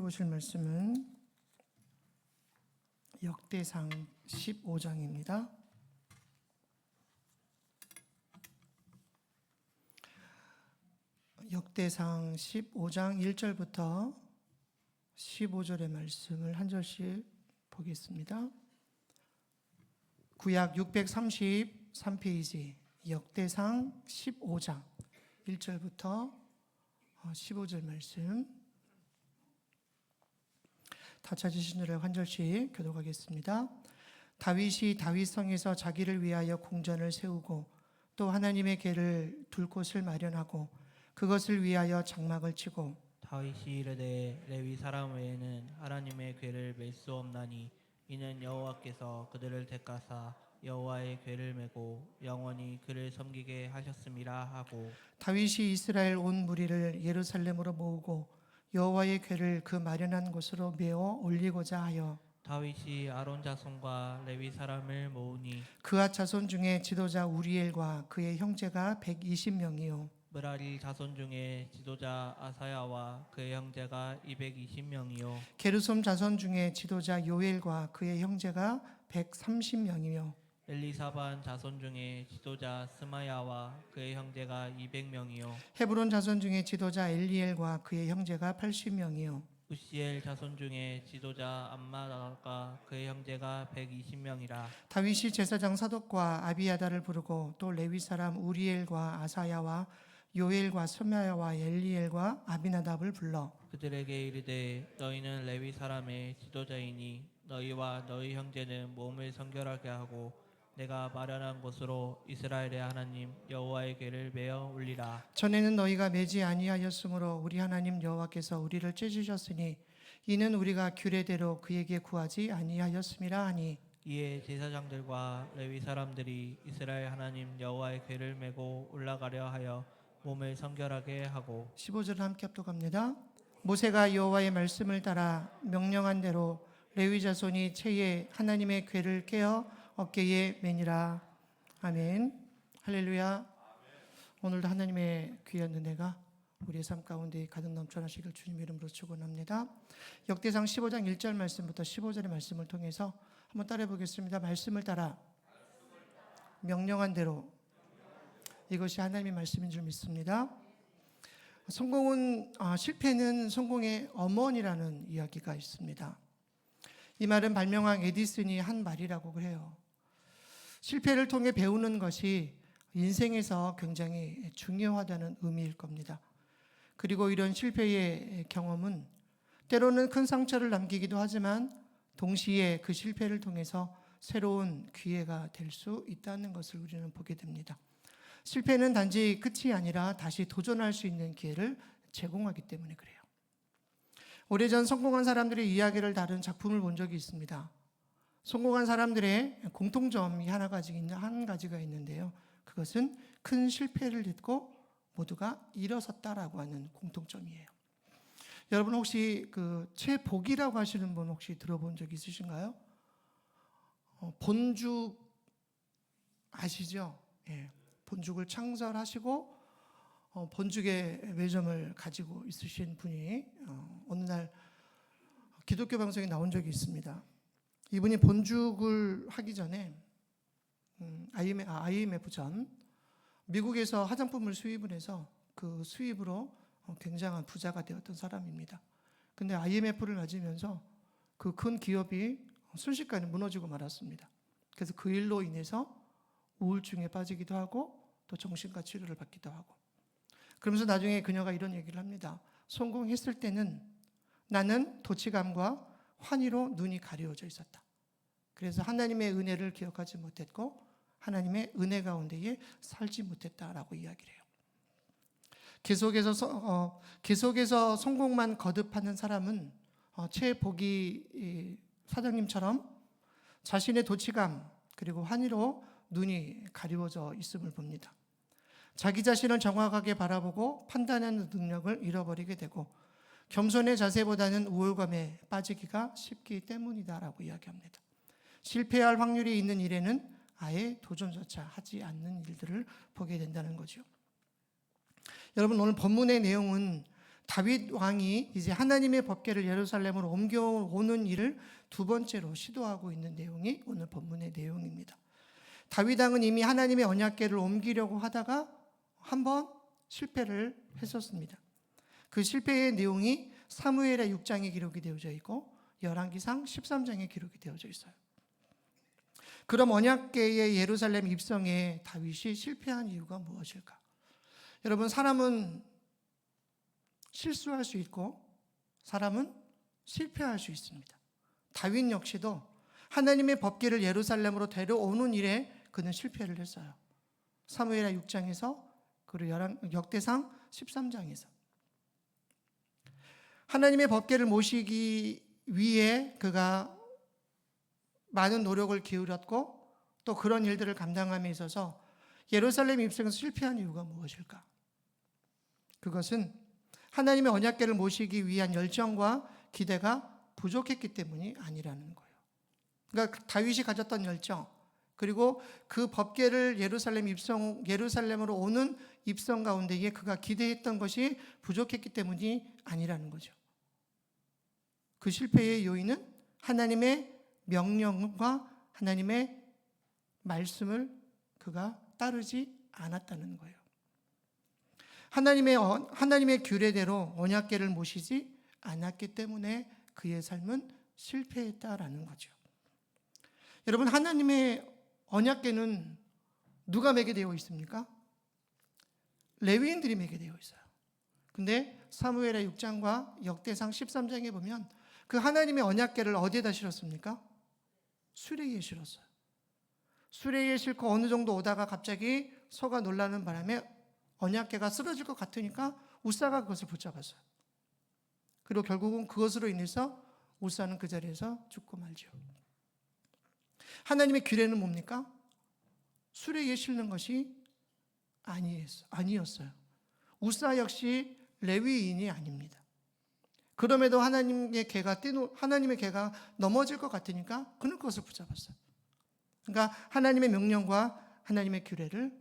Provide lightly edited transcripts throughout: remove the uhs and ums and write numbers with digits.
보실 말씀은 역대상 15장입니다. 역대상 15장 1절부터 15절의 말씀을 한 절씩 보겠습니다. 구약 633페이지 역대상 15장 1절부터 15절 말씀 다 찾으신 줄을 한 절씩 교독하겠습니다. 다윗이 다윗성에서 자기를 위하여 궁전을 세우고 또 하나님의 궤를 둘 곳을 마련하고 그것을 위하여 장막을 치고 다윗이 이르되 레위 사람 외에는 하나님의 궤를 맬 수 없나니 이는 여호와께서 그들을 택하사 여호와의 궤를 메고 영원히 그를 섬기게 하셨음이라 하고 다윗이 이스라엘 온 무리를 예루살렘으로 모으고 여호와의 궤를 그 마련한 곳으로 메어 올리고자 하여 다윗이 아론 자손과 레위 사람을 모으니 그앗 자손 중에 지도자 우리엘과 그의 형제가 120명이요 므라리 자손 중에 지도자 아사야와 그의 형제가 220명이요 게르솜 자손 중에 지도자 요엘과 그의 형제가 130명이며 엘리사반 자손 중에 지도자 스마야와 그의 형제가 200명이요 헤브론 자손 중에 지도자 엘리엘과 그의 형제가 80명이요 우시엘 자손 중에 지도자 암마다가 그의 형제가 120명이라 다윗이 제사장 사독과 아비야다를 부르고 또 레위 사람 우리엘과 아사야와 요엘과 스마야와 엘리엘과 아비나답을 불러 그들에게 이르되 너희는 레위 사람의 지도자이니 너희와 너희 형제는 몸을 성결하게 하고 내가 마련한 곳으로 이스라엘의 하나님 여호와의 궤를 메어 올리라. 전에는 너희가 매지 아니하였으므로 우리 하나님 여호와께서 우리를 찢으셨으니 이는 우리가 규례대로 그에게 구하지 아니하였음이라 하니 이에 제사장들과 레위 사람들이 이스라엘 하나님 여호와의 궤를 메고 올라가려 하여 몸을 성결하게 하고 15절을 함께 합독합니다. 모세가 여호와의 말씀을 따라 명령한 대로 레위 자손이 채에 하나님의 궤를 깨어 어깨에 매니라. 아멘. 할렐루야. 오늘도 하나님의 귀한 은혜가 우리의 삶 가운데 가득 넘쳐나시길 주님 이름으로 축원합니다. 역대상 15장 1절 말씀부터 15절의 말씀을 통해서 한번 따라해 보겠습니다. 말씀을 따라 명령한 대로 이것이 하나님의 말씀인 줄 믿습니다. 실패는 성공의 어머니라는 이야기가 있습니다. 이 말은 발명왕 에디슨이 한 말이라고 해요. 실패를 통해 배우는 것이 인생에서 굉장히 중요하다는 의미일 겁니다. 그리고 이런 실패의 경험은 때로는 큰 상처를 남기기도 하지만 동시에 그 실패를 통해서 새로운 기회가 될 수 있다는 것을 우리는 보게 됩니다. 실패는 단지 끝이 아니라 다시 도전할 수 있는 기회를 제공하기 때문에 그래요. 오래전 성공한 사람들의 이야기를 다룬 작품을 본 적이 있습니다. 성공한 사람들의 공통점이 한 가지가 있는데요. 그것은 큰 실패를 딛고 모두가 일어섰다라고 하는 공통점이에요. 여러분 혹시 그 최복이라고 하시는 분 혹시 들어본 적 있으신가요? 본죽 아시죠? 예. 본죽을 창설하시고 본죽의 매점을 가지고 있으신 분이 어느 날 기독교 방송에 나온 적이 있습니다. 이분이 본죽을 하기 전에 IMF 전 미국에서 화장품을 수입을 해서 그 수입으로 굉장한 부자가 되었던 사람입니다. 근데 IMF를 맞으면서 그 큰 기업이 순식간에 무너지고 말았습니다. 그래서 그 일로 인해서 우울증에 빠지기도 하고 또 정신과 치료를 받기도 하고 그러면서 나중에 그녀가 이런 얘기를 합니다. 성공했을 때는 나는 도치감과 환희로 눈이 가려워져 있었다. 그래서 하나님의 은혜를 기억하지 못했고 하나님의 은혜 가운데에 살지 못했다라고 이야기를 해요. 계속해서 성공만 거듭하는 사람은 최복이 사장님처럼 자신의 도치감 그리고 환희로 눈이 가리워져 있음을 봅니다. 자기 자신을 정확하게 바라보고 판단하는 능력을 잃어버리게 되고 겸손의 자세보다는 우월감에 빠지기가 쉽기 때문이다라고 이야기합니다. 실패할 확률이 있는 일에는 아예 도전조차 하지 않는 일들을 보게 된다는 거죠. 여러분 오늘 본문의 내용은 다윗 왕이 이제 하나님의 법궤를 예루살렘으로 옮겨오는 일을 두 번째로 시도하고 있는 내용이 오늘 본문의 내용입니다. 다윗 왕은 이미 하나님의 언약궤를 옮기려고 하다가 한번 실패를 했었습니다. 그 실패의 내용이 사무엘의 6장에 기록이 되어져 있고 열왕기상 13장에 기록이 되어져 있어요. 그럼 언약궤의 예루살렘 입성에 다윗이 실패한 이유가 무엇일까? 여러분, 사람은 실수할 수 있고 사람은 실패할 수 있습니다. 다윗 역시도 하나님의 법궤를 예루살렘으로 데려오는 일에 그는 실패를 했어요. 사무엘하 6장에서 그리고 역대상 13장에서 하나님의 법궤를 모시기 위해 그가 많은 노력을 기울였고 또 그런 일들을 감당함에 있어서 예루살렘 입성에서 실패한 이유가 무엇일까? 그것은 하나님의 언약궤를 모시기 위한 열정과 기대가 부족했기 때문이 아니라는 거예요. 그러니까 다윗이 가졌던 열정, 그리고 그 법궤를 예루살렘으로 오는 입성 가운데에 그가 기대했던 것이 부족했기 때문이 아니라는 거죠. 그 실패의 요인은 하나님의 명령과 하나님의 말씀을 그가 따르지 않았다는 거예요. 하나님의 규례대로 언약궤를 모시지 않았기 때문에 그의 삶은 실패했다라는 거죠. 여러분, 하나님의 언약궤는 누가 매게 되어 있습니까? 레위인들이 매게 되어 있어요. 근데 사무엘하 6장과 역대상 13장에 보면 그 하나님의 언약궤를 어디에다 실었습니까? 수레에 실었어요. 수레에 싣고 어느 정도 오다가 갑자기 소가 놀라는 바람에 언약궤가 쓰러질 것 같으니까 우사가 그것을 붙잡았어요. 그리고 결국은 그것으로 인해서 우사는 그 자리에서 죽고 말죠. 하나님의 규례는 뭡니까? 수레에 실는 것이 아니었어요. 우사 역시 레위인이 아닙니다. 그럼에도 하나님의 개가 넘어질 것 같으니까 그는 그것을 붙잡았어요. 그러니까 하나님의 명령과 하나님의 규례를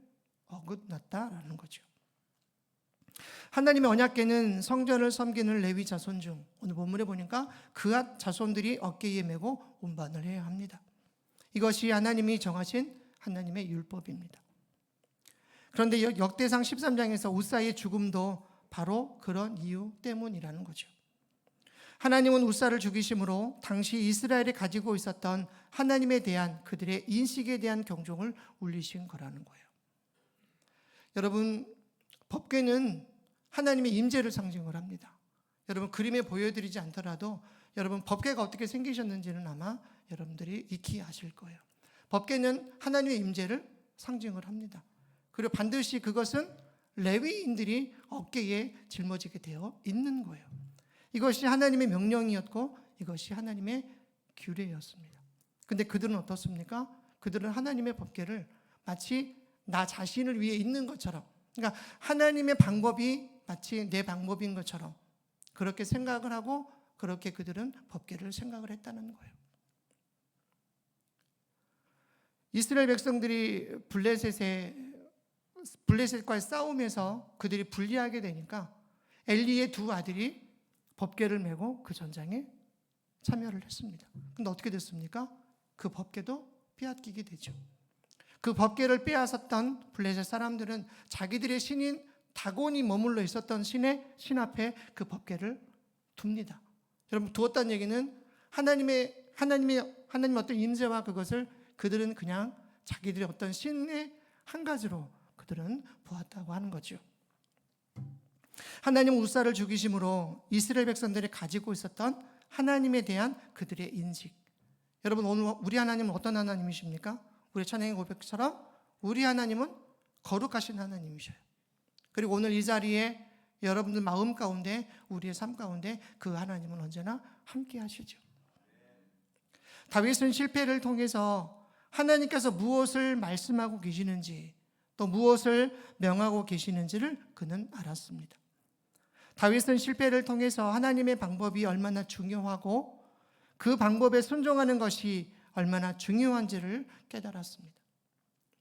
어긋났다라는 거죠. 하나님의 언약궤는 성전을 섬기는 레위 자손 중 오늘 본문에 보니까 그 자손들이 어깨에 메고 운반을 해야 합니다. 이것이 하나님이 정하신 하나님의 율법입니다. 그런데 역대상 13장에서 우사의 죽음도 바로 그런 이유 때문이라는 거죠. 하나님은 우사를 죽이심으로 당시 이스라엘이 가지고 있었던 하나님에 대한 그들의 인식에 대한 경종을 울리신 거라는 거예요. 여러분, 법궤는 하나님의 임재를 상징을 합니다. 여러분, 그림에 보여드리지 않더라도 여러분, 법궤가 어떻게 생기셨는지는 아마 여러분들이 익히 아실 거예요. 법궤는 하나님의 임재를 상징을 합니다. 그리고 반드시 그것은 레위인들이 어깨에 짊어지게 되어 있는 거예요. 이것이 하나님의 명령이었고 이것이 하나님의 규례였습니다. 근데 그들은 어떻습니까? 그들은 하나님의 법궤를 마치 나 자신을 위해 있는 것처럼, 그러니까 하나님의 방법이 마치 내 방법인 것처럼 그렇게 생각을 하고 그렇게 그들은 법궤를 생각을 했다는 거예요. 이스라엘 백성들이 블레셋과의 싸움에서 그들이 불리하게 되니까 엘리의 두 아들이 법궤를 메고 그 전장에 참여를 했습니다. 근데 어떻게 됐습니까? 그 법궤도 빼앗기게 되죠. 그 법궤를 빼앗았던 블레셋 사람들은 자기들의 신인 다곤이 머물러 있었던 신 앞에 그 법궤를 둡니다. 여러분, 두었다는 얘기는 하나님의 어떤 임재와 그것을 그들은 그냥 자기들의 어떤 신의 한 가지로 그들은 보았다고 하는 거죠. 하나님은 우사를 죽이심으로 이스라엘 백성들이 가지고 있었던 하나님에 대한 그들의 인식. 여러분, 오늘 우리 하나님은 어떤 하나님이십니까? 우리 찬양의 고백처럼 우리 하나님은 거룩하신 하나님이셔요. 그리고 오늘 이 자리에 여러분들 마음 가운데 우리의 삶 가운데 그 하나님은 언제나 함께 하시죠. 다윗은 실패를 통해서 하나님께서 무엇을 말씀하고 계시는지 또 무엇을 명하고 계시는지를 그는 알았습니다. 다윗은 실패를 통해서 하나님의 방법이 얼마나 중요하고 그 방법에 순종하는 것이 얼마나 중요한지를 깨달았습니다.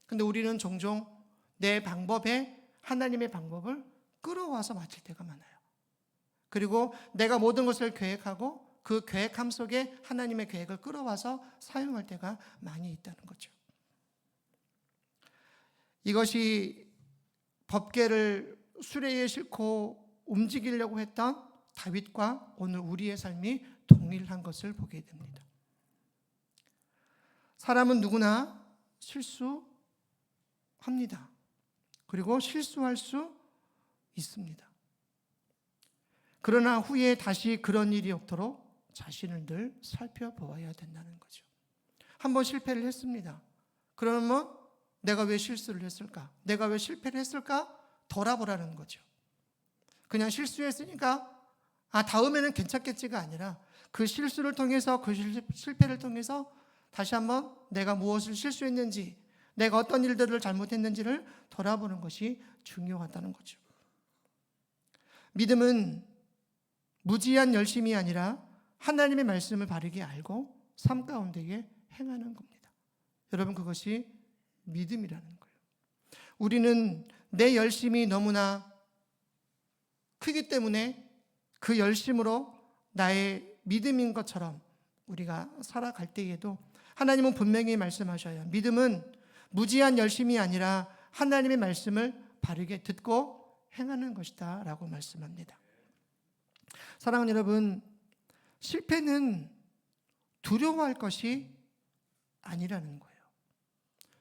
그런데 우리는 종종 내 방법에 하나님의 방법을 끌어와서 맞출 때가 많아요. 그리고 내가 모든 것을 계획하고 그 계획함 속에 하나님의 계획을 끌어와서 사용할 때가 많이 있다는 거죠. 이것이 법궤를 수레에 싣고 움직이려고 했던 다윗과 오늘 우리의 삶이 동일한 것을 보게 됩니다. 사람은 누구나 실수합니다. 그리고 실수할 수 있습니다. 그러나 후에 다시 그런 일이 없도록 자신을 늘 살펴보아야 된다는 거죠. 한번 실패를 했습니다. 그러면 내가 왜 실수를 했을까? 내가 왜 실패를 했을까? 돌아보라는 거죠. 그냥 실수했으니까 다음에는 괜찮겠지가 아니라 그 실수를 통해서, 그 실패를 통해서 다시 한번 내가 무엇을 실수했는지, 내가 어떤 일들을 잘못했는지를 돌아보는 것이 중요하다는 거죠. 믿음은 무지한 열심이 아니라 하나님의 말씀을 바르게 알고 삶 가운데에 행하는 겁니다. 여러분, 그것이 믿음이라는 거예요. 우리는 내 열심이 너무나 크기 때문에 그 열심으로 나의 믿음인 것처럼 우리가 살아갈 때에도 하나님은 분명히 말씀하셔요. 믿음은 무지한 열심이 아니라 하나님의 말씀을 바르게 듣고 행하는 것이다 라고 말씀합니다. 사랑하는 여러분, 실패는 두려워할 것이 아니라는 거예요.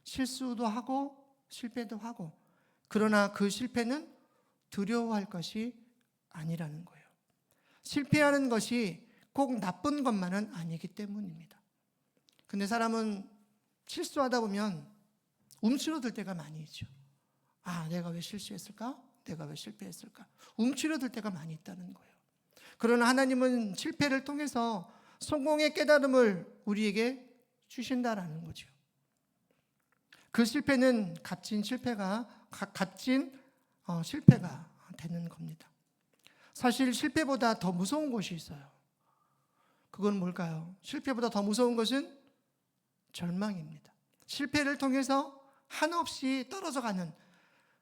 실수도 하고 실패도 하고, 그러나 그 실패는 두려워할 것이 아니라는 거예요. 실패하는 것이 꼭 나쁜 것만은 아니기 때문입니다. 근데 사람은 실수하다 보면 움츠러들 때가 많이 있죠. 내가 왜 실수했을까? 내가 왜 실패했을까? 움츠러들 때가 많이 있다는 거예요. 그러나 하나님은 실패를 통해서 성공의 깨달음을 우리에게 주신다라는 거죠. 그 실패는 값진 실패가 되는 겁니다. 사실 실패보다 더 무서운 것이 있어요. 그건 뭘까요? 실패보다 더 무서운 것은 절망입니다. 실패를 통해서 한없이 떨어져가는,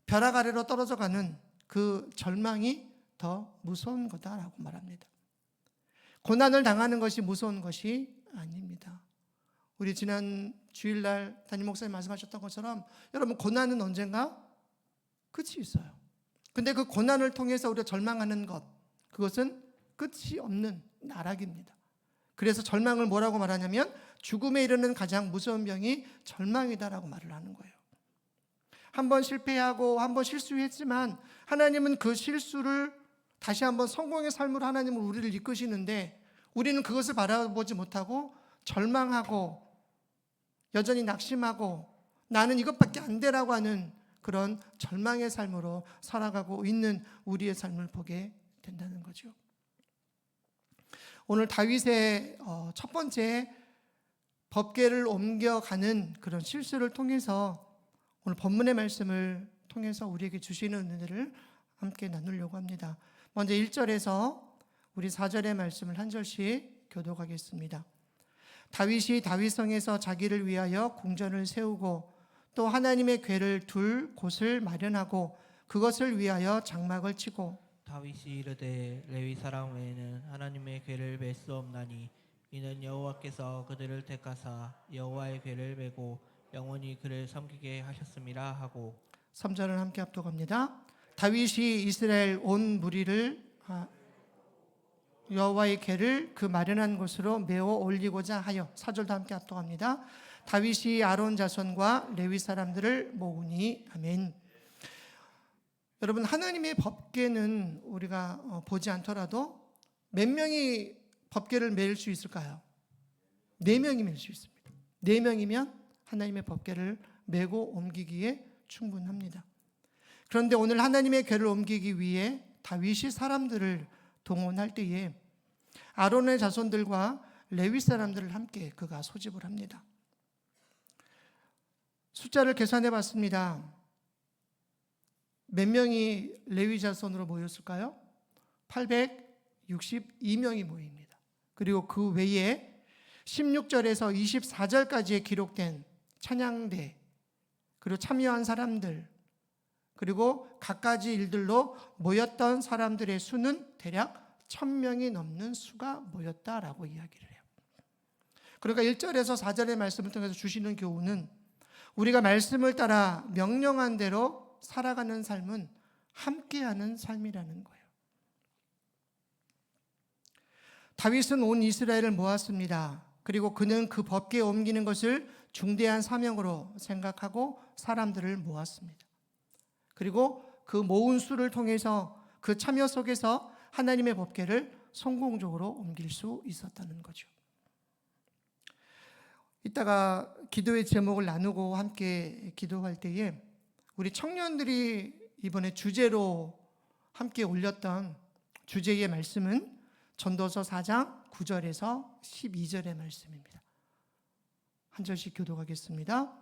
벼락 아래로 떨어져가는 그 절망이 더 무서운 거다라고 말합니다. 고난을 당하는 것이 무서운 것이 아닙니다. 우리 지난 주일날 담임 목사님 말씀하셨던 것처럼 여러분, 고난은 언젠가 끝이 있어요. 근데 그 고난을 통해서 우리가 절망하는 것, 그것은 끝이 없는 나락입니다. 그래서 절망을 뭐라고 말하냐면 죽음에 이르는 가장 무서운 병이 절망이다라고 말을 하는 거예요. 한번 실패하고 한번 실수했지만 하나님은 그 실수를 다시 한번 성공의 삶으로 하나님은 우리를 이끄시는데, 우리는 그것을 바라보지 못하고 절망하고 여전히 낙심하고 나는 이것밖에 안 되라고 하는 그런 절망의 삶으로 살아가고 있는 우리의 삶을 보게 된다는 거죠. 오늘 다윗의 첫 번째 법궤를 옮겨가는 그런 실수를 통해서 오늘 본문의 말씀을 통해서 우리에게 주시는 은혜를 함께 나누려고 합니다. 먼저 1절에서 우리 4절의 말씀을 한 절씩 교독하겠습니다. 다윗이 다윗성에서 자기를 위하여 궁전을 세우고 또 하나님의 궤를 둘 곳을 마련하고 그것을 위하여 장막을 치고, 다윗이 이르되 레위 사람 외에는 하나님의 궤를 맬 수 없나니 이는 여호와께서 그들을 택하사 여호와의 궤를 메고 영원히 그를 섬기게 하셨음이라 하고, 3절을 함께 합독합니다. 다윗이 이스라엘 온 무리를 여호와의 궤를 그 마련한 곳으로 메어 올리고자 하여, 4절도 함께 합독합니다. 다윗이 아론 자손과 레위 사람들을 모으니. 아멘. 여러분, 하나님의 법궤는 우리가 보지 않더라도 몇 명이 법궤를 메일 수 있을까요? 4명이 메일 수 있습니다. 4명이면 하나님의 법궤를 메고 옮기기에 충분합니다. 그런데 오늘 하나님의 궤를 옮기기 위해 다윗이 사람들을 동원할 때에 아론의 자손들과 레위 사람들을 함께 그가 소집을 합니다. 숫자를 계산해 봤습니다. 몇 명이 레위 자손으로 모였을까요? 862명이 모입니다. 그리고 그 외에 16절에서 24절까지에 기록된 찬양대, 그리고 참여한 사람들, 그리고 갖가지 일들로 모였던 사람들의 수는 대략 1000명이 넘는 수가 모였다라고 이야기를 해요. 그러니까 1절에서 4절의 말씀을 통해서 주시는 교훈은 우리가 말씀을 따라 명령한 대로 살아가는 삶은 함께하는 삶이라는 거예요. 다윗은 온 이스라엘을 모았습니다. 그리고 그는 그 법궤에 옮기는 것을 중대한 사명으로 생각하고 사람들을 모았습니다. 그리고 그 모은 수를 통해서 그 참여 속에서 하나님의 법궤를 성공적으로 옮길 수 있었다는 거죠. 이따가 기도의 제목을 나누고 함께 기도할 때에 우리 청년들이 이번에 주제로 함께 올렸던 주제의 말씀은 전도서 4장 9절에서 12절의 말씀입니다. 한 절씩 교독하겠습니다.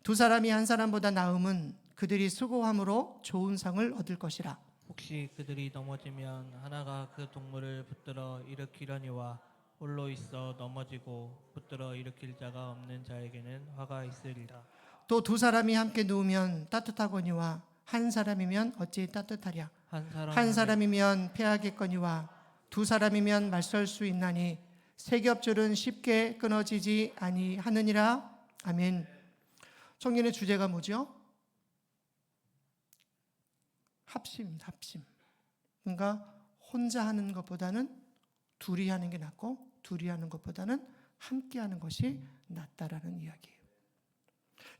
두 사람이 한 사람보다 나음은 그들이 수고함으로 좋은 상을 얻을 것이라. 혹시 그들이 넘어지면 하나가 그 동물을 붙들어 일으키려니와 홀로 있어 넘어지고 붙들어 일으킬 자가 없는 자에게는 화가 있으리라. 또 두 사람이 함께 누우면 따뜻하거니와 한 사람이면 어찌 따뜻하랴. 한 사람이면 패하겠거니와 두 사람이면 맞설 수 있나니 세 겹줄은 쉽게 끊어지지 아니하느니라. 아멘. 청년의 주제가 뭐죠? 합심. 그러니까 혼자 하는 것보다는 둘이 하는 게 낫고 둘이 하는 것보다는 함께 하는 것이 낫다라는 이야기예요.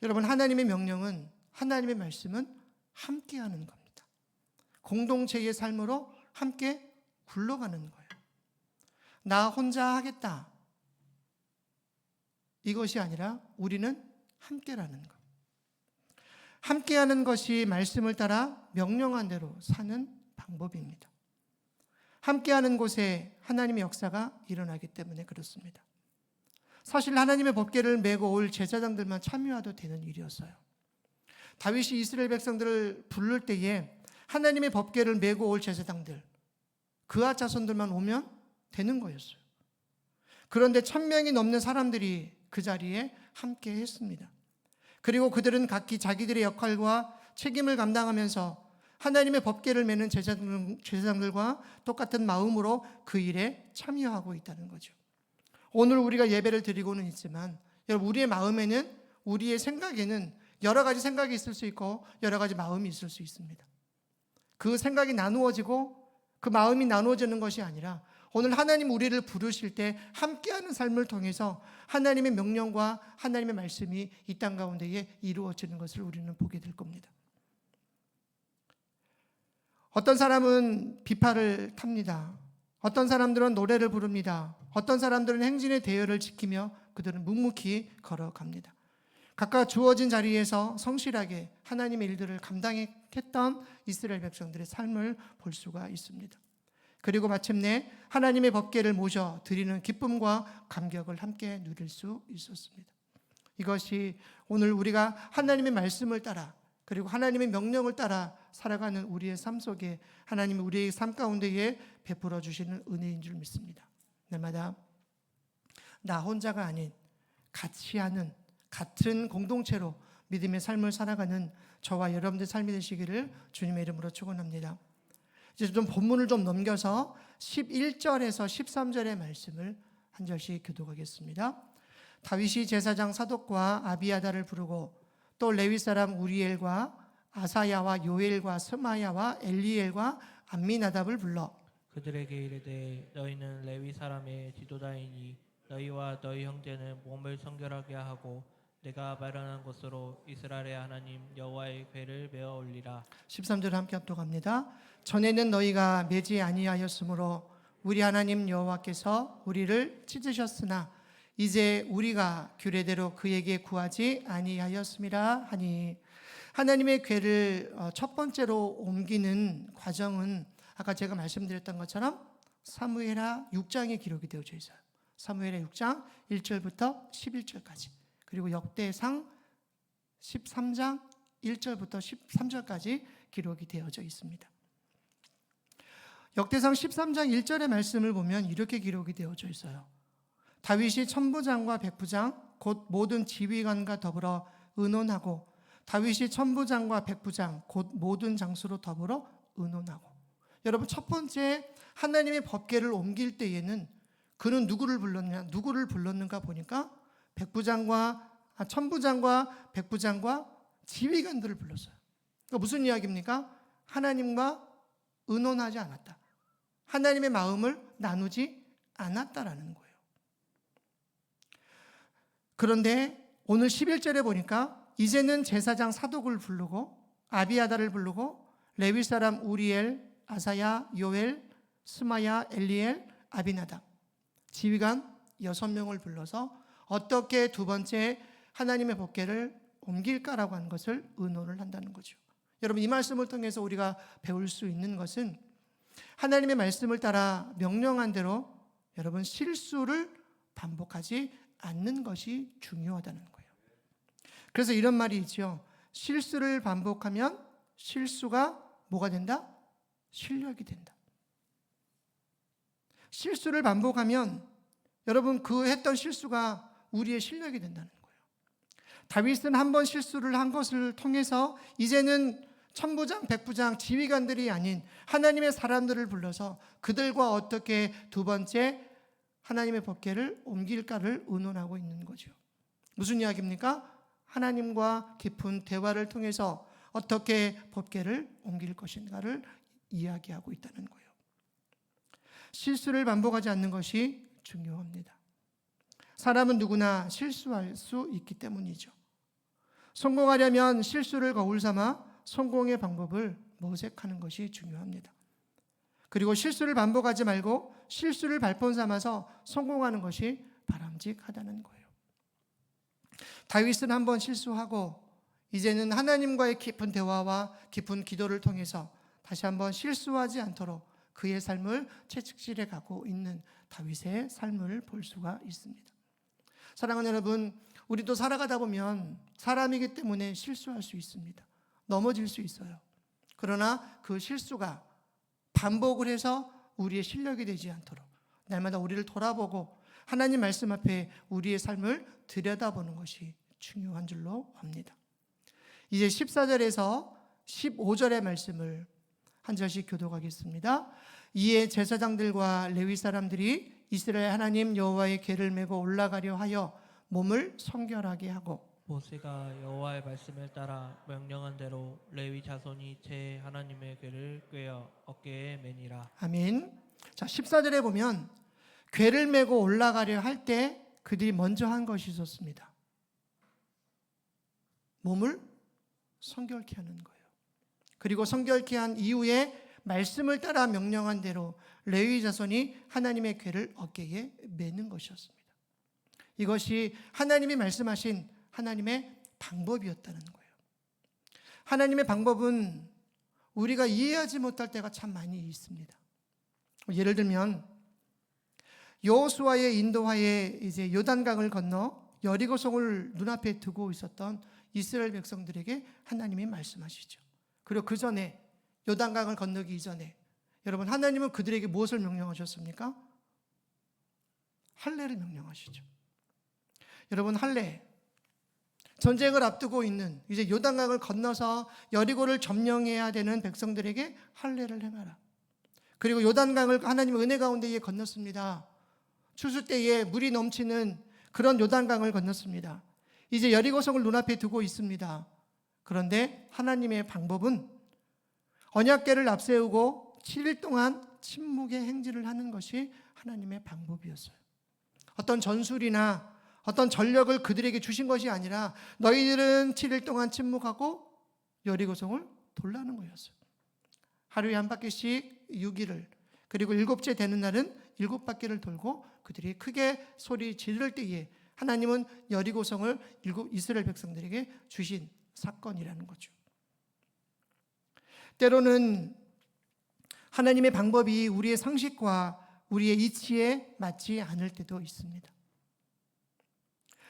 여러분, 하나님의 명령은, 하나님의 말씀은 함께 하는 겁니다. 공동체의 삶으로 함께 굴러가는 거예요. 나 혼자 하겠다, 이것이 아니라 우리는 함께라는 것. 함께하는 것이 말씀을 따라 명령한 대로 사는 방법입니다. 함께하는 곳에 하나님의 역사가 일어나기 때문에 그렇습니다. 사실 하나님의 법궤를 메고 올 제사장들만 참여해도 되는 일이었어요. 다윗이 이스라엘 백성들을 부를 때에 하나님의 법궤를 메고 올 제사장들, 그아 자손들만 오면 되는 거였어요. 그런데 1000명이 넘는 사람들이 그 자리에 함께 했습니다. 그리고 그들은 각기 자기들의 역할과 책임을 감당하면서 하나님의 법궤를 메는 제사장들과 똑같은 마음으로 그 일에 참여하고 있다는 거죠. 오늘 우리가 예배를 드리고는 있지만 여러분, 우리의 마음에는, 우리의 생각에는 여러 가지 생각이 있을 수 있고 여러 가지 마음이 있을 수 있습니다. 그 생각이 나누어지고 그 마음이 나누어지는 것이 아니라 오늘 하나님 우리를 부르실 때 함께하는 삶을 통해서 하나님의 명령과 하나님의 말씀이 이 땅 가운데에 이루어지는 것을 우리는 보게 될 겁니다. 어떤 사람은 비파를 탑니다. 어떤 사람들은 노래를 부릅니다. 어떤 사람들은 행진의 대열을 지키며 그들은 묵묵히 걸어갑니다. 각각 주어진 자리에서 성실하게 하나님의 일들을 감당했던 이스라엘 백성들의 삶을 볼 수가 있습니다. 그리고 마침내 하나님의 법궤를 모셔 드리는 기쁨과 감격을 함께 누릴 수 있었습니다. 이것이 오늘 우리가 하나님의 말씀을 따라, 그리고 하나님의 명령을 따라 살아가는 우리의 삶 속에 하나님이 우리의 삶 가운데에 베풀어 주시는 은혜인 줄 믿습니다. 날마다 나 혼자가 아닌 같이 하는, 같은 공동체로 믿음의 삶을 살아가는 저와 여러분들 삶이 되시기를 주님의 이름으로 축원합니다. 이제 좀 본문을 좀 넘겨서 11절에서 13절의 말씀을 한 절씩 교독하겠습니다. 다윗이 제사장 사독과 아비아다를 부르고 또 레위 사람 우리엘과 아사야와 요엘과 스마야와 엘리엘과 암미나답을 불러 그들에게 이르되 너희는 레위 사람의 지도자이니 너희와 너희 형제는 몸을 성결하게 하고 내가 마련한 곳으로 이스라엘의 하나님 여호와의 궤를 메어 올리라. 13절 함께 합독합니다. 전에는 너희가 매지 아니하였으므로 우리 하나님 여호와께서 우리를 찢으셨으나 이제 우리가 규례대로 그에게 구하지 아니하였음이라 하니, 하나님의 궤를 첫 번째로 옮기는 과정은 아까 제가 말씀드렸던 것처럼 사무엘하 6장에 기록이 되어져 있어요. 사무엘하 6장 1절부터 11절까지, 그리고 역대상 13장 1절부터 13절까지 기록이 되어져 있습니다. 역대상 13장 1절의 말씀을 보면 이렇게 기록이 되어져 있어요. 다윗이 천부장과 백부장 곧 모든 지휘관과 더불어 의논하고 다윗이 천부장과 백부장 곧 모든 장수로 더불어 의논하고. 여러분, 첫 번째 하나님의 법궤를 옮길 때에는 그는 누구를 불렀는가 보니까 천부장과 백부장과 지휘관들을 불렀어요. 그러니까 무슨 이야기입니까? 하나님과 의논하지 않았다. 하나님의 마음을 나누지 않았다라는 거예요. 그런데 오늘 11절에 보니까 이제는 제사장 사독을 부르고 아비아다를 부르고 레위 사람 우리엘, 아사야, 요엘, 스마야, 엘리엘, 아비나답 지휘관 6명을 불러서 어떻게 두 번째 하나님의 법궤를 옮길까라고 하는 것을 의논을 한다는 거죠. 여러분, 이 말씀을 통해서 우리가 배울 수 있는 것은 하나님의 말씀을 따라 명령한 대로 여러분 실수를 반복하지 않는 것이 중요하다는 거예요. 그래서 이런 말이 있죠. 실수를 반복하면 실수가 뭐가 된다? 실력이 된다. 실수를 반복하면 여러분 그 했던 실수가 우리의 실력이 된다는 거예요. 다윗은 한 번 실수를 한 것을 통해서 이제는 천부장, 백부장, 지휘관들이 아닌 하나님의 사람들을 불러서 그들과 어떻게 두 번째 하나님의 법궤를 옮길까를 의논하고 있는 거죠. 무슨 이야기입니까? 하나님과 깊은 대화를 통해서 어떻게 법궤를 옮길 것인가를 이야기하고 있다는 거예요. 실수를 반복하지 않는 것이 중요합니다. 사람은 누구나 실수할 수 있기 때문이죠. 성공하려면 실수를 거울 삼아 성공의 방법을 모색하는 것이 중요합니다. 그리고 실수를 반복하지 말고 실수를 발본 삼아서 성공하는 것이 바람직하다는 거예요. 다윗은 한번 실수하고 이제는 하나님과의 깊은 대화와 깊은 기도를 통해서 다시 한번 실수하지 않도록 그의 삶을 채찍질해 가고 있는 다윗의 삶을 볼 수가 있습니다. 사랑하는 여러분, 우리도 살아가다 보면 사람이기 때문에 실수할 수 있습니다. 넘어질 수 있어요. 그러나 그 실수가 반복을 해서 우리의 실력이 되지 않도록 날마다 우리를 돌아보고 하나님 말씀 앞에 우리의 삶을 들여다보는 것이 중요한 줄로 압니다. 이제 14절에서 15절의 말씀을 한 절씩 교독하겠습니다. 이에 제사장들과 레위 사람들이 이스라엘 하나님 여호와의 궤를 메고 올라가려 하여 몸을 성결하게 하고 모세가 여호와의 말씀을 따라 명령한 대로 레위 자손이 제 하나님의 궤를 꿰어 어깨에 매니라. 아멘. 자, 14절에 보면 궤를 메고 올라가려 할 때 그들이 먼저 한 것이 있었습니다. 몸을 성결케 하는 거예요. 그리고 성결케 한 이후에 말씀을 따라 명령한 대로 레위 자손이 하나님의 궤를 어깨에 매는 것이었습니다. 이것이 하나님이 말씀하신 하나님의 방법이었다는 거예요. 하나님의 방법은 우리가 이해하지 못할 때가 참 많이 있습니다. 예를 들면 여호수아의 인도하에 이제 요단강을 건너 여리고성을 눈앞에 두고 있었던 이스라엘 백성들에게 하나님이 말씀하시죠. 그리고 그 전에 요단강을 건너기 이전에 여러분 하나님은 그들에게 무엇을 명령하셨습니까? 할례를 명령하시죠. 여러분 할례 전쟁을 앞두고 있는 이제 요단강을 건너서 여리고를 점령해야 되는 백성들에게 할례를 행하라. 그리고 요단강을 하나님의 은혜 가운데에 건넜습니다. 추수 때에 물이 넘치는 그런 요단강을 건넜습니다. 이제 여리고성을 눈앞에 두고 있습니다. 그런데 하나님의 방법은 언약궤를 앞세우고 7일 동안 침묵의 행진을 하는 것이 하나님의 방법이었어요. 어떤 전술이나 어떤 전력을 그들에게 주신 것이 아니라 너희들은 7일 동안 침묵하고 여리고성을 돌라는 거였어요. 하루에 한 바퀴씩 6일을 그리고 7째 되는 날은 7바퀴를 돌고 그들이 크게 소리 지를 때에 하나님은 여리고성을 이스라엘 백성들에게 주신 사건이라는 거죠. 때로는 하나님의 방법이 우리의 상식과 우리의 이치에 맞지 않을 때도 있습니다.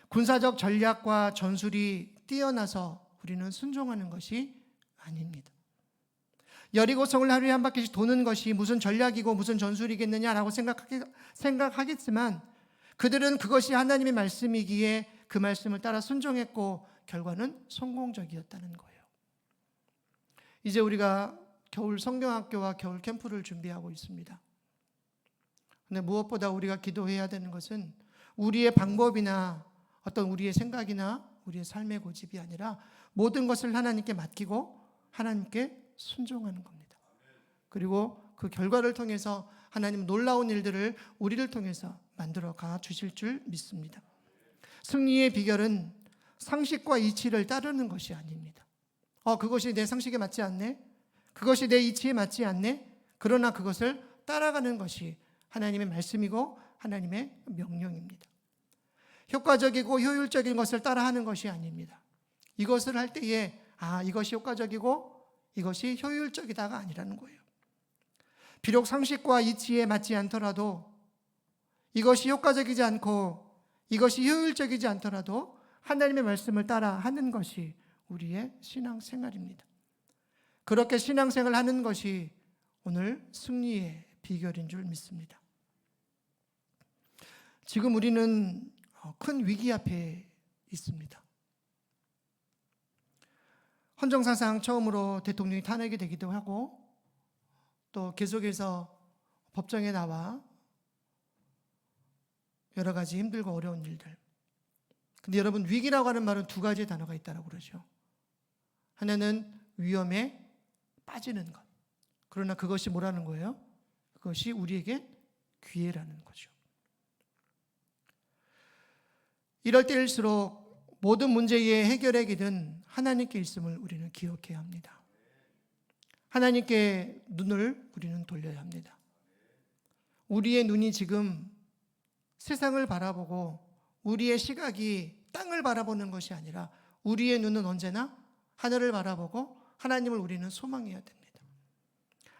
군사적 전략과 전술이 뛰어나서 우리는 순종하는 것이 아닙니다. 여리고성을 하루에 한 바퀴씩 도는 것이 무슨 전략이고 무슨 전술이겠느냐라고 생각하겠지만 그들은 그것이 하나님의 말씀이기에 그 말씀을 따라 순종했고 결과는 성공적이었다는 거예요. 이제 우리가 겨울 성경학교와 겨울 캠프를 준비하고 있습니다. 근데 무엇보다 우리가 기도해야 되는 것은 우리의 방법이나 어떤 우리의 생각이나 우리의 삶의 고집이 아니라 모든 것을 하나님께 맡기고 하나님께 순종하는 겁니다. 그리고 그 결과를 통해서 하나님 놀라운 일들을 우리를 통해서 만들어 가 주실 줄 믿습니다. 승리의 비결은 상식과 이치를 따르는 것이 아닙니다. 그것이 내 상식에 맞지 않네? 그것이 내 이치에 맞지 않네? 그러나 그것을 따라가는 것이 하나님의 말씀이고 하나님의 명령입니다. 효과적이고 효율적인 것을 따라하는 것이 아닙니다. 이것을 할 때에 이것이 효과적이고 이것이 효율적이다가 아니라는 거예요. 비록 상식과 이치에 맞지 않더라도 이것이 효과적이지 않고 이것이 효율적이지 않더라도 하나님의 말씀을 따라 하는 것이 우리의 신앙생활입니다. 그렇게 신앙생활을 하는 것이 오늘 승리의 비결인 줄 믿습니다. 지금 우리는 큰 위기 앞에 있습니다. 헌정사상 처음으로 대통령이 탄핵이 되기도 하고 또 계속해서 법정에 나와 여러 가지 힘들고 어려운 일들. 근데 여러분, 위기라고 하는 말은 두 가지의 단어가 있다고 그러죠. 하나는 위험에 빠지는 것. 그러나 그것이 뭐라는 거예요? 그것이 우리에게 기회라는 거죠. 이럴 때일수록 모든 문제의 해결의 길은 하나님께 있음을 우리는 기억해야 합니다. 하나님께 눈을 우리는 돌려야 합니다. 우리의 눈이 지금 세상을 바라보고 우리의 시각이 땅을 바라보는 것이 아니라 우리의 눈은 언제나 하늘을 바라보고 하나님을 우리는 소망해야 됩니다.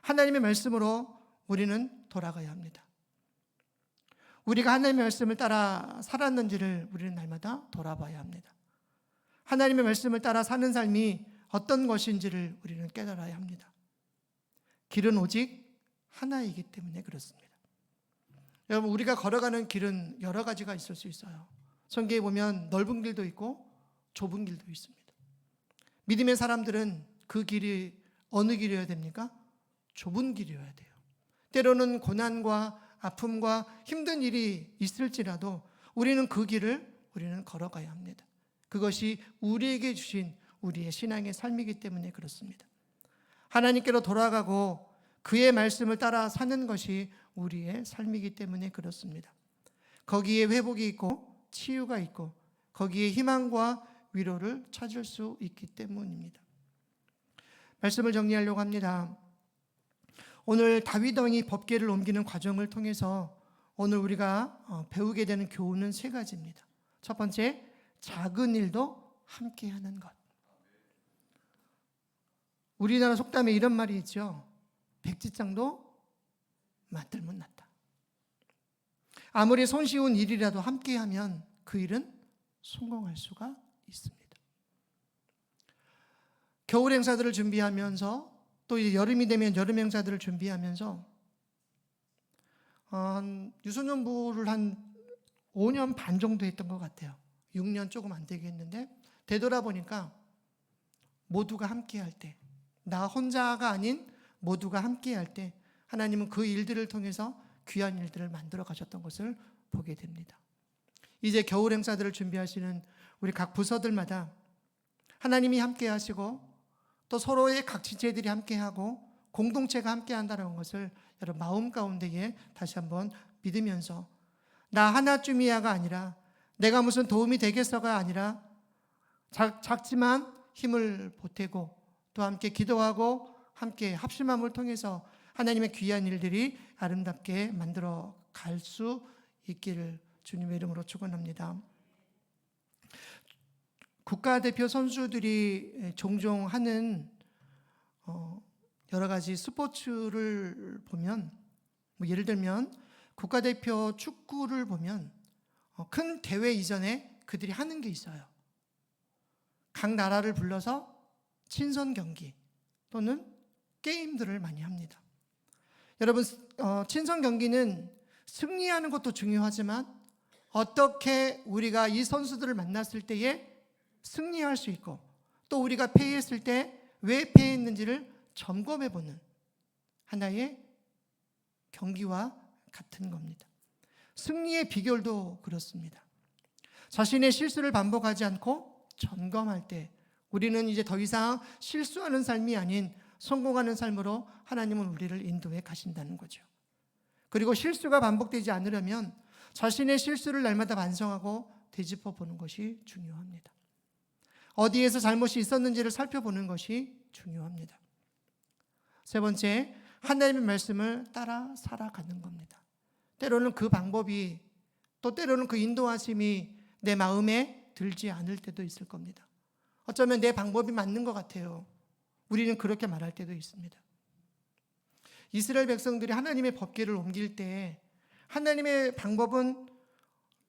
하나님의 말씀으로 우리는 돌아가야 합니다. 우리가 하나님의 말씀을 따라 살았는지를 우리는 날마다 돌아봐야 합니다. 하나님의 말씀을 따라 사는 삶이 어떤 것인지를 우리는 깨달아야 합니다. 길은 오직 하나이기 때문에 그렇습니다. 여러분, 우리가 걸어가는 길은 여러 가지가 있을 수 있어요. 성경에 보면 넓은 길도 있고 좁은 길도 있습니다. 믿음의 사람들은 그 길이 어느 길이어야 됩니까? 좁은 길이어야 돼요. 때로는 고난과 아픔과 힘든 일이 있을지라도 우리는 그 길을 우리는 걸어가야 합니다. 그것이 우리에게 주신 우리의 신앙의 삶이기 때문에 그렇습니다. 하나님께로 돌아가고 그의 말씀을 따라 사는 것이 우리의 삶이기 때문에 그렇습니다. 거기에 회복이 있고 치유가 있고 거기에 희망과 위로를 찾을 수 있기 때문입니다. 말씀을 정리하려고 합니다. 오늘 다윗 왕이 법궤를 옮기는 과정을 통해서 오늘 우리가 배우게 되는 교훈은 세 가지입니다. 첫 번째, 작은 일도 함께하는 것. 우리나라 속담에 이런 말이 있죠. 백지장도 맞들면 낫다. 아무리 손쉬운 일이라도 함께하면 그 일은 성공할 수가 있습니다. 겨울 행사들을 준비하면서 또 이제 여름이 되면 여름 행사들을 준비하면서 유소년부를 한 5년 반 정도 했던 것 같아요. 6년 조금 안 되게 했는데 되돌아보니까 모두가 함께 할 때, 나 혼자가 아닌 모두가 함께 할 때 하나님은 그 일들을 통해서 귀한 일들을 만들어 가셨던 것을 보게 됩니다. 이제 겨울 행사들을 준비하시는 우리 각 부서들마다 하나님이 함께 하시고 또 서로의 각 지체들이 함께하고 공동체가 함께한다는 것을 여러분 마음 가운데에 다시 한번 믿으면서 나 하나쯤이야가 아니라 내가 무슨 도움이 되겠어가 아니라 작지만 힘을 보태고 또 함께 기도하고 함께 합심함을 통해서 하나님의 귀한 일들이 아름답게 만들어 갈 수 있기를 주님의 이름으로 축원합니다. 국가대표 선수들이 종종 하는 여러 가지 스포츠를 보면 예를 들면 국가대표 축구를 보면 큰 대회 이전에 그들이 하는 게 있어요. 각 나라를 불러서 친선 경기 또는 게임들을 많이 합니다. 여러분, 친선 경기는 승리하는 것도 중요하지만 어떻게 우리가 이 선수들을 만났을 때에 승리할 수 있고 또 우리가 패했을 때 왜 패했는지를 점검해보는 하나의 경기와 같은 겁니다. 승리의 비결도 그렇습니다. 자신의 실수를 반복하지 않고 점검할 때 우리는 이제 더 이상 실수하는 삶이 아닌 성공하는 삶으로 하나님은 우리를 인도해 가신다는 거죠. 그리고 실수가 반복되지 않으려면 자신의 실수를 날마다 반성하고 되짚어 보는 것이 중요합니다. 어디에서 잘못이 있었는지를 살펴보는 것이 중요합니다. 세 번째, 하나님의 말씀을 따라 살아가는 겁니다. 때로는 그 방법이 또 때로는 그 인도하심이 내 마음에 들지 않을 때도 있을 겁니다. 어쩌면 내 방법이 맞는 것 같아요. 우리는 그렇게 말할 때도 있습니다. 이스라엘 백성들이 하나님의 법궤를 옮길 때 하나님의 방법은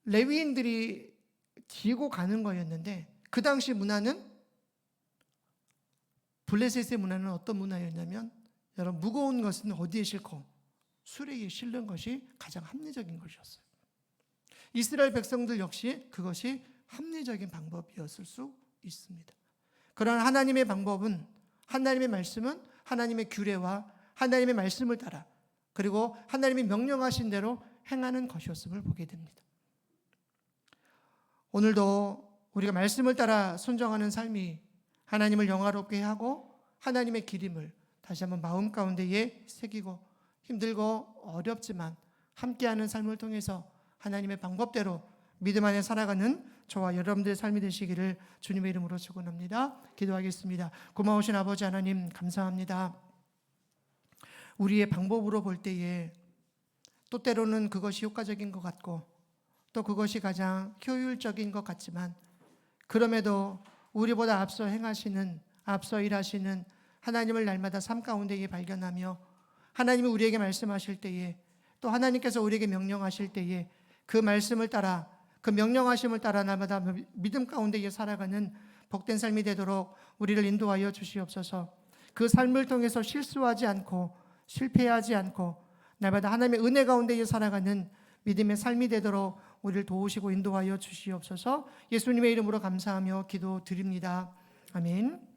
레위인들이 지고 가는 거였는데 그 당시 문화는 블레셋의 문화는 어떤 문화였냐면 여러분 무거운 것은 어디에 싣고 수레에 실는 것이 가장 합리적인 것이었어요. 이스라엘 백성들 역시 그것이 합리적인 방법이었을 수 있습니다. 그러나 하나님의 방법은 하나님의 말씀은 하나님의 규례와 하나님의 말씀을 따라 그리고 하나님이 명령하신 대로 행하는 것이었음을 보게 됩니다. 오늘도 우리가 말씀을 따라 순종하는 삶이 하나님을 영화롭게 하고 하나님의 기림을 다시 한번 마음 가운데에 새기고 힘들고 어렵지만 함께하는 삶을 통해서 하나님의 방법대로 믿음 안에 살아가는 저와 여러분들의 삶이 되시기를 주님의 이름으로 축원합니다. 기도하겠습니다. 고마우신 아버지 하나님 감사합니다. 우리의 방법으로 볼 때에 또 때로는 그것이 효과적인 것 같고 또 그것이 가장 효율적인 것 같지만 그럼에도 우리보다 앞서 행하시는 앞서 일하시는 하나님을 날마다 삶 가운데에 발견하며 하나님이 우리에게 말씀하실 때에 또 하나님께서 우리에게 명령하실 때에 그 말씀을 따라 그 명령하심을 따라 날마다 믿음 가운데에 살아가는 복된 삶이 되도록 우리를 인도하여 주시옵소서. 그 삶을 통해서 실수하지 않고 실패하지 않고 날마다 하나님의 은혜 가운데에 살아가는 믿음의 삶이 되도록 우리를 도우시고 인도하여 주시옵소서. 예수님의 이름으로 감사하며 기도드립니다. 아멘.